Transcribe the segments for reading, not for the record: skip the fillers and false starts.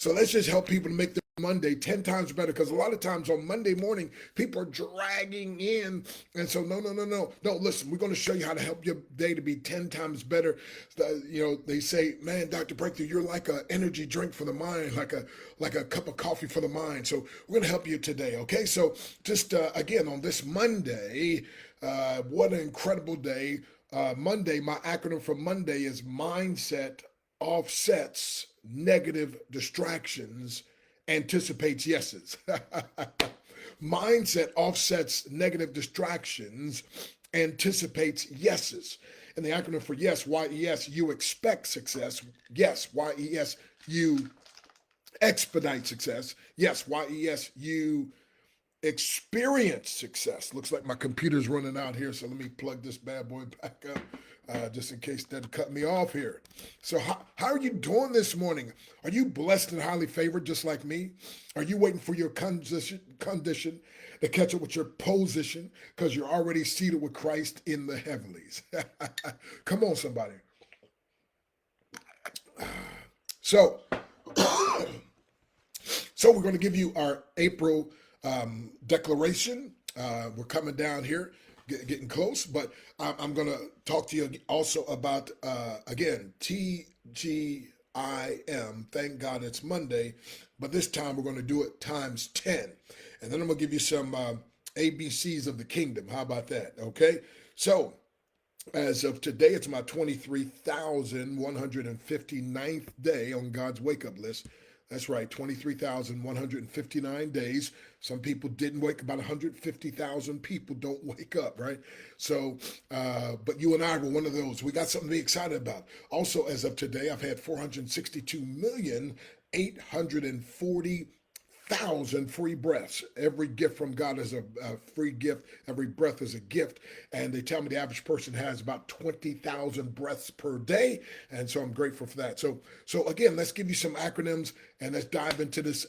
So let's just help people to make their Monday 10 times better, because a lot of times on Monday morning, people are dragging in. And so, no, no, no, no. No, listen, we're going to show you how to help your day to be 10 times better. They say, man, Dr. Breakthrough, you're like an energy drink for the mind, like a cup of coffee for the mind. So we're going to help you today, okay? So just, again, on this Monday, what an incredible day. Monday, my acronym for Monday is mindset offsets negative distractions, anticipates yeses. Mindset offsets negative distractions, anticipates yeses. And the acronym for yes, YES, you expect success. Yes, YES, you expedite success. Yes, YES, you experience success. Looks like my computer's running out here, so let me plug this bad boy back up. Just in case it doesn't cut me off here. So how are you doing this morning? Are you blessed and highly favored just like me? Are you waiting for your condition to catch up with your position, because you're already seated with Christ in the heavenlies? Come on, somebody. So, so we're going to give you our April declaration. We're coming down here, getting close, but I'm going to talk to you also about, again, TGIM. Thank God it's Monday, but this time we're going to do it times 10. And then I'm going to give you some ABCs of the kingdom. How about that? Okay. So, as of today, it's my 23,159th day on God's wake up list. That's right, 23,159 days. Some people didn't wake, about 150,000 people don't wake up, right? So, but you and I were one of those. We got something to be excited about. Also, as of today, I've had 462,840,000 free breaths. Every gift from God is a free gift. Every breath is a gift. And they tell me the average person has about 20,000 breaths per day. And so I'm grateful for that. So again, let's give you some acronyms and let's dive into this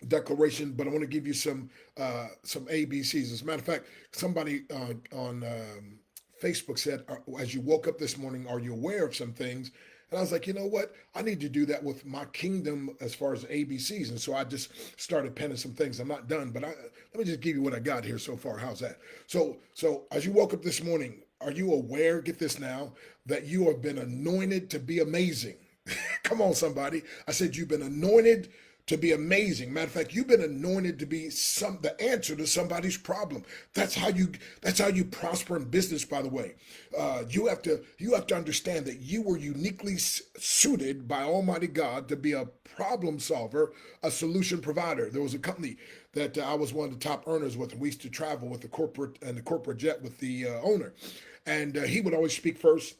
declaration. But I want to give you some ABCs. As a matter of fact, somebody on Facebook said, as you woke up this morning, are you aware of some things? And I was like, you know what? I need to do that with my kingdom as far as ABCs. And so I just started penning some things. I'm not done, but let me just give you what I got here so far. How's that? So as you woke up this morning, are you aware, get this now, that you have been anointed to be amazing? Come on, somebody. I said you've been anointed to be amazing. Matter of fact, you've been anointed to be the answer to somebody's problem. That's how you prosper in business. By the way, you have to understand that you were uniquely suited by Almighty God to be a problem solver, a solution provider. There was a company that I was one of the top earners with, and we used to travel with the corporate jet with the owner, and he would always speak first.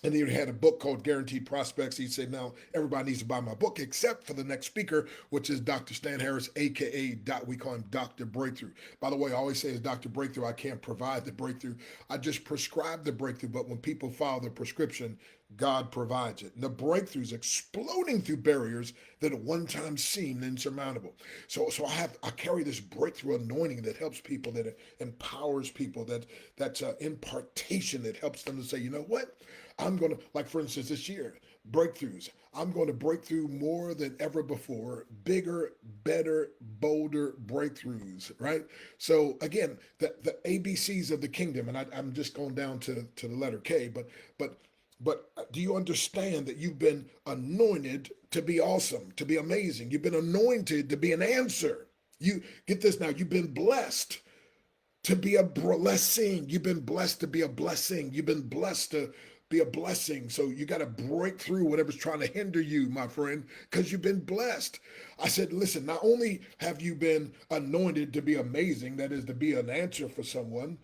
And he had a book called Guaranteed Prospects. He said, now everybody needs to buy my book except for the next speaker, which is Dr. Stan Harris, a.k.a. we call him Dr. Breakthrough. By the way, I always say it's Dr. Breakthrough. I can't provide the breakthrough. I just prescribe the breakthrough. But when people follow the prescription, God provides it. And the breakthrough is exploding through barriers that at one time seemed insurmountable. So I carry this breakthrough anointing that helps people, that empowers people, that's impartation that helps them to say, you know what? I'm going to, like for instance, this year, breakthroughs. I'm going to break through more than ever before, bigger, better, bolder breakthroughs, right? So again, the ABCs of the kingdom, and I'm just going down to the letter K, but do you understand that you've been anointed to be awesome, to be amazing? You've been anointed to be an answer. You get this now, you've been blessed to be a blessing. You've been blessed to be a blessing. You've been blessed to be a blessing. So you got to break through whatever's trying to hinder you, my friend, because you've been blessed. I said, listen, not only have you been anointed to be amazing, that is to be an answer for someone,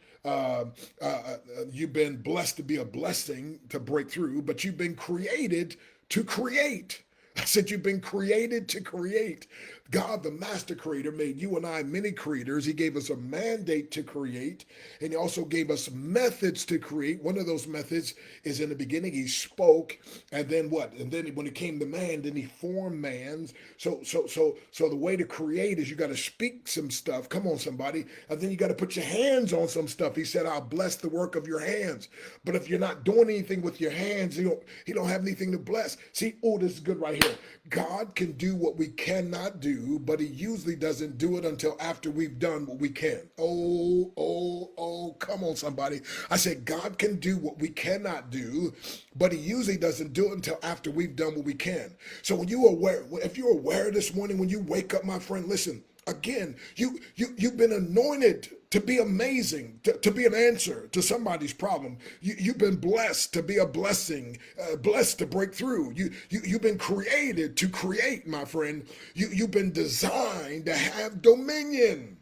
you've been blessed to be a blessing to break through, but you've been created to create. I said, you've been created to create. God, the master creator, made you and I many creators. He gave us a mandate to create, and he also gave us methods to create. One of those methods is in the beginning, he spoke, and then what? And then when it came to man, then he formed man. So the way to create is you got to speak some stuff. Come on, somebody. And then you got to put your hands on some stuff. He said, I'll bless the work of your hands. But if you're not doing anything with your hands, you don't have anything to bless. See, oh, this is good right here. here. God can do what we cannot do, but he usually doesn't do it until after we've done what we can. Oh, come on, somebody. I said, God can do what we cannot do, but he usually doesn't do it until after we've done what we can. So when you aware, if you're aware this morning, when you wake up, my friend, listen, again, you've been anointed to be amazing, to be an answer to somebody's problem. You've been blessed to be a blessing, blessed to break through. You've been created to create, my friend. You've been designed to have dominion.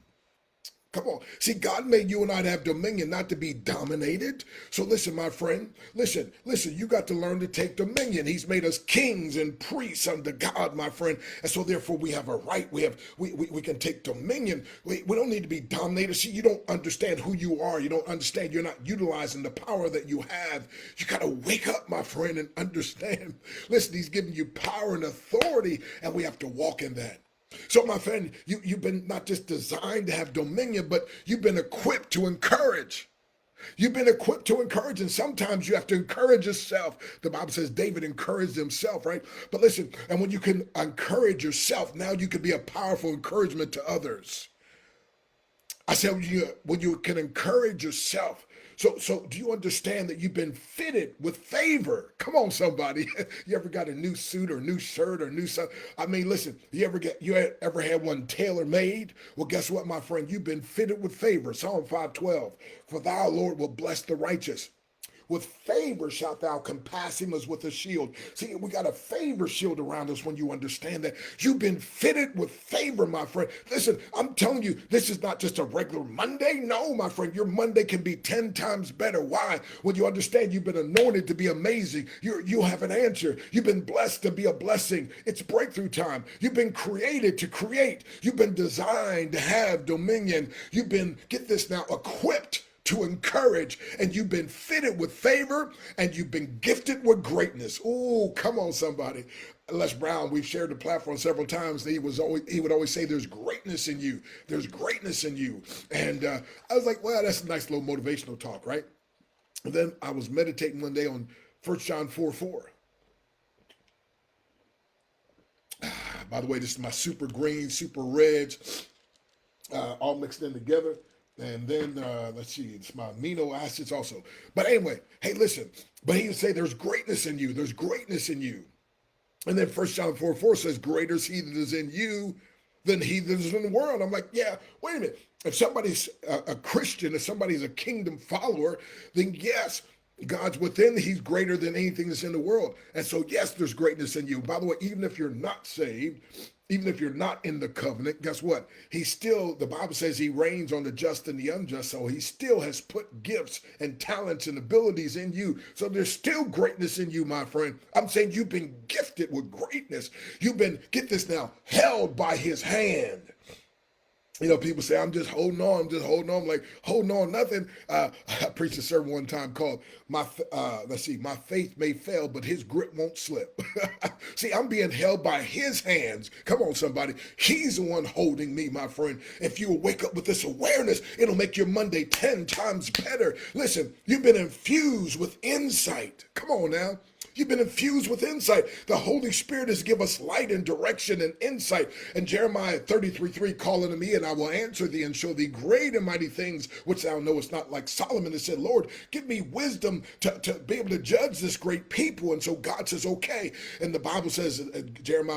Come on. See, God made you and I to have dominion, not to be dominated. So listen, my friend, listen, you got to learn to take dominion. He's made us kings and priests unto God, my friend. And so therefore we have a right. We can take dominion. We don't need to be dominated. See, you don't understand who you are. You don't understand. You're not utilizing the power that you have. You got to wake up, my friend, and understand. Listen, he's giving you power and authority, and we have to walk in that. So, my friend, you've been not just designed to have dominion, but you've been equipped to encourage. You've been equipped to encourage, and sometimes you have to encourage yourself. The Bible says David encouraged himself, right? But listen, and when you can encourage yourself, now you can be a powerful encouragement to others. I said when you can encourage yourself. So do you understand that you've been fitted with favor? Come on, somebody. You ever got a new suit or new shirt or new something? I mean, listen, you ever had one tailor made? Well, guess what, my friend? You've been fitted with favor. Psalm 5:12. For thou, Lord, will bless the righteous. With favor shalt thou compass him as with a shield. See, we got a favor shield around us when you understand that. You've been fitted with favor, my friend. Listen, I'm telling you, this is not just a regular Monday. No, my friend, your Monday can be 10 times better. Why? When you understand you've been anointed to be amazing. You have an answer. You've been blessed to be a blessing. It's breakthrough time. You've been created to create. You've been designed to have dominion. You've been, get this now, equipped to encourage, and you've been fitted with favor, and you've been gifted with greatness. Oh, come on, somebody. Les Brown, we've shared the platform several times. He would always say, "There's greatness in you. There's greatness in you." And I was like, "Well, that's a nice little motivational talk, right?" And then I was meditating one day on 1 John 4:4. By the way, this is my super green, super reds, all mixed in together. And then, let's see, it's my amino acids also. But anyway, hey, listen, but he would say there's greatness in you. There's greatness in you. And then 1 John 4:4 says, greater is he that is in you than he that is in the world. I'm like, yeah, wait a minute. If somebody's a Christian, if somebody's a kingdom follower, then yes, God's within, he's greater than anything that's in the world. And so, yes, there's greatness in you. By the way, even if you're not saved, even if you're not in the covenant, guess what? He still, the Bible says he reigns on the just and the unjust. So he still has put gifts and talents and abilities in you. So there's still greatness in you, my friend. I'm saying you've been gifted with greatness. You've been, get this now, held by his hand. You know, people say, I'm just holding on. I'm like, holding on, nothing. I preached a sermon one time called, my faith may fail, but his grip won't slip. See, I'm being held by his hands. Come on, somebody. He's the one holding me, my friend. If you will wake up with this awareness, it'll make your Monday 10 times better. Listen, you've been infused with insight. Come on now. You've been infused with insight. The Holy Spirit has given us light and direction and insight. And Jeremiah 33:3, call unto me, and I will answer thee and show thee great and mighty things, which thou knowest not. Like Solomon has said, Lord, give me wisdom to be able to judge this great people. And so God says, okay. And the Bible says, James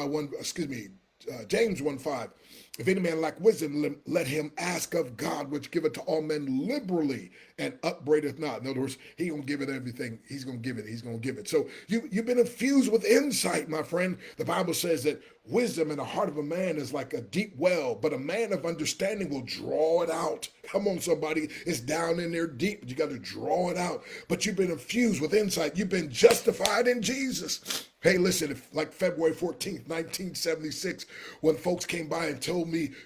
1:5, if any man lack wisdom, let him ask of God, which giveth to all men liberally and upbraideth not. In other words, he gonna give it everything. He's gonna give it. So you've been infused with insight, my friend. The Bible says that wisdom in the heart of a man is like a deep well, but a man of understanding will draw it out. Come on, somebody. It's down in there deep. You got to draw it out. But you've been infused with insight. You've been justified in Jesus. Hey, listen, like February 14th, 1976, when folks came by and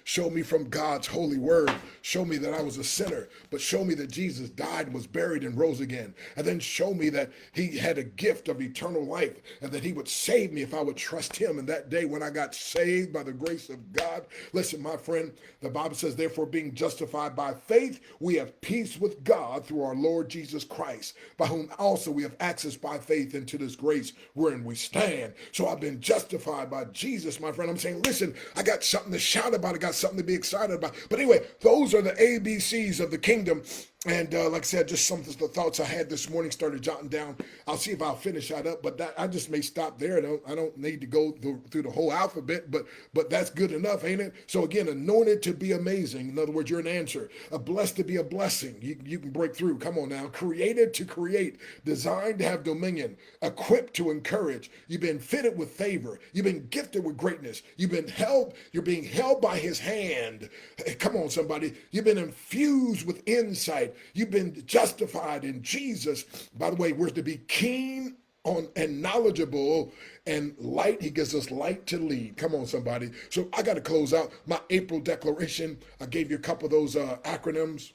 showed me from God's holy word, show me that I was a sinner, but show me that Jesus died, was buried, and rose again. And then show me that he had a gift of eternal life and that he would save me if I would trust him. And that day when I got saved by the grace of God, listen, my friend, the Bible says, therefore, being justified by faith, we have peace with God through our Lord Jesus Christ, by whom also we have access by faith into this grace wherein we stand. stand. So I've been justified by Jesus, my friend. I'm saying, listen, I got something to shout about. I got something to be excited about. But anyway, those are the ABCs of the kingdom. And like I said, just some of the thoughts I had this morning, started jotting down. I'll see if I'll finish that up, but I just may stop there. I don't need to go through the whole alphabet, but that's good enough, ain't it? So again, anointed to be amazing. In other words, you're an answer. Blessed to be a blessing. You can break through. Come on now. Created to create. Designed to have dominion. Equipped to encourage. You've been fitted with favor. You've been gifted with greatness. You've been held. You're being held by his hand. Come on, somebody. You've been infused with insight. You've been justified in Jesus. By the way, we're to be keen on and knowledgeable and light. He gives us light to lead. Come on, somebody. So I got to close out my April declaration. I gave you a couple of those acronyms.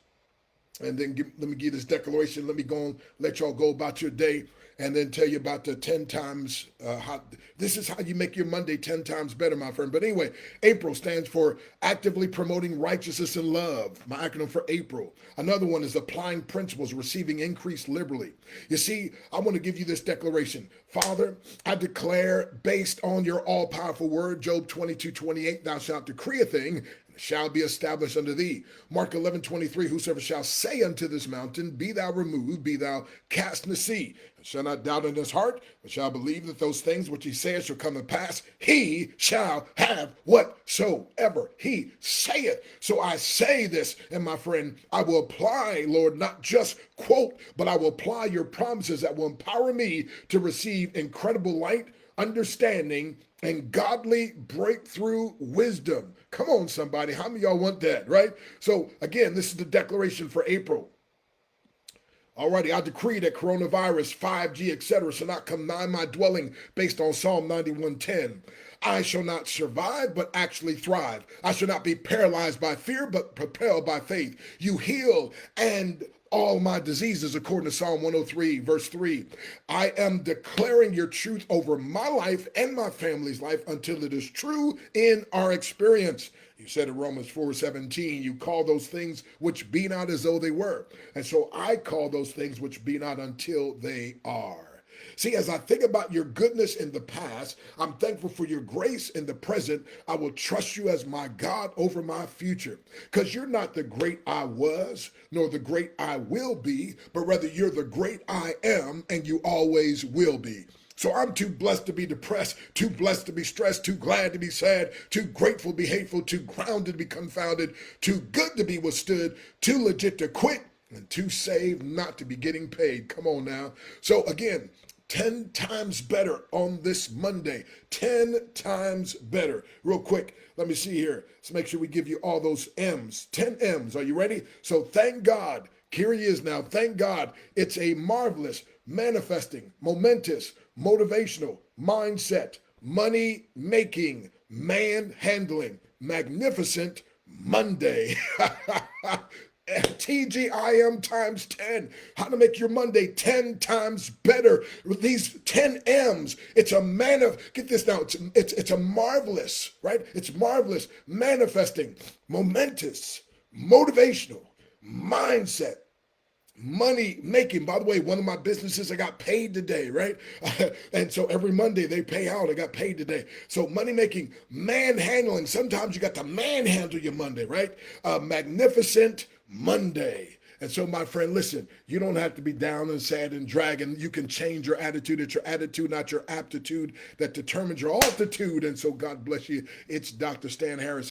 And then let me give this declaration. Let me go on, let y'all go about your day, and then tell you about the 10 times. This is how you make your Monday 10 times better, my friend. But anyway, April stands for actively promoting righteousness and love, my acronym for April. Another one is applying principles, receiving increase liberally. You see, I want to give you this declaration. Father, I declare based on your all-powerful word, Job 22:28, thou shalt decree a thing, shall be established unto thee. Mark 11:23, whosoever shall say unto this mountain, be thou removed, be thou cast in the sea, and shall not doubt in his heart, but shall believe that those things which he saith shall come to pass, he shall have whatsoever he saith. So I say this, and my friend, I will apply, Lord, not just quote, but I will apply your promises that will empower me to receive incredible light, understanding, and godly breakthrough wisdom. Come on, somebody. How many of y'all want that, right? So again, this is the declaration for April. Alrighty, I decree that coronavirus, 5G, etc. shall not come nigh my dwelling based on Psalm 91:10. I shall not survive, but actually thrive. I shall not be paralyzed by fear, but propelled by faith. You heal and all my diseases, according to Psalm 103, verse 3. I am declaring your truth over my life and my family's life until it is true in our experience. You said in Romans 4:17, you call those things which be not as though they were. And so I call those things which be not until they are. See, as I think about your goodness in the past, I'm thankful for your grace in the present. I will trust you as my God over my future. Because you're not the great I was, nor the great I will be, but rather you're the great I am, and you always will be. So I'm too blessed to be depressed, too blessed to be stressed, too glad to be sad, too grateful to be hateful, too grounded to be confounded, too good to be withstood, too legit to quit, and too saved not to be getting paid. Come on now. So again, 10 times better on this Monday. 10 times better. Real quick, let me see here. Let's make sure we give you all those M's. 10 M's. Are you ready? So thank God. Here he is now. Thank God. It's a marvelous, manifesting, momentous, motivational, mindset, money making, man handling, magnificent Monday. TGIM times 10. How to make your Monday 10 times better with these 10 M's. It's a get this now. It's a marvelous, right? It's marvelous, manifesting, momentous, motivational, mindset, money making. By the way, one of my businesses, I got paid today, right? And so every Monday they pay out. I got paid today. So money making, man handling. Sometimes you got to manhandle your Monday, right? Magnificent Monday. And so, my friend, listen, you don't have to be down and sad and dragging. You can change your attitude. It's your attitude, not your aptitude, that determines your altitude. And so God bless you. It's Dr. Stan Harris.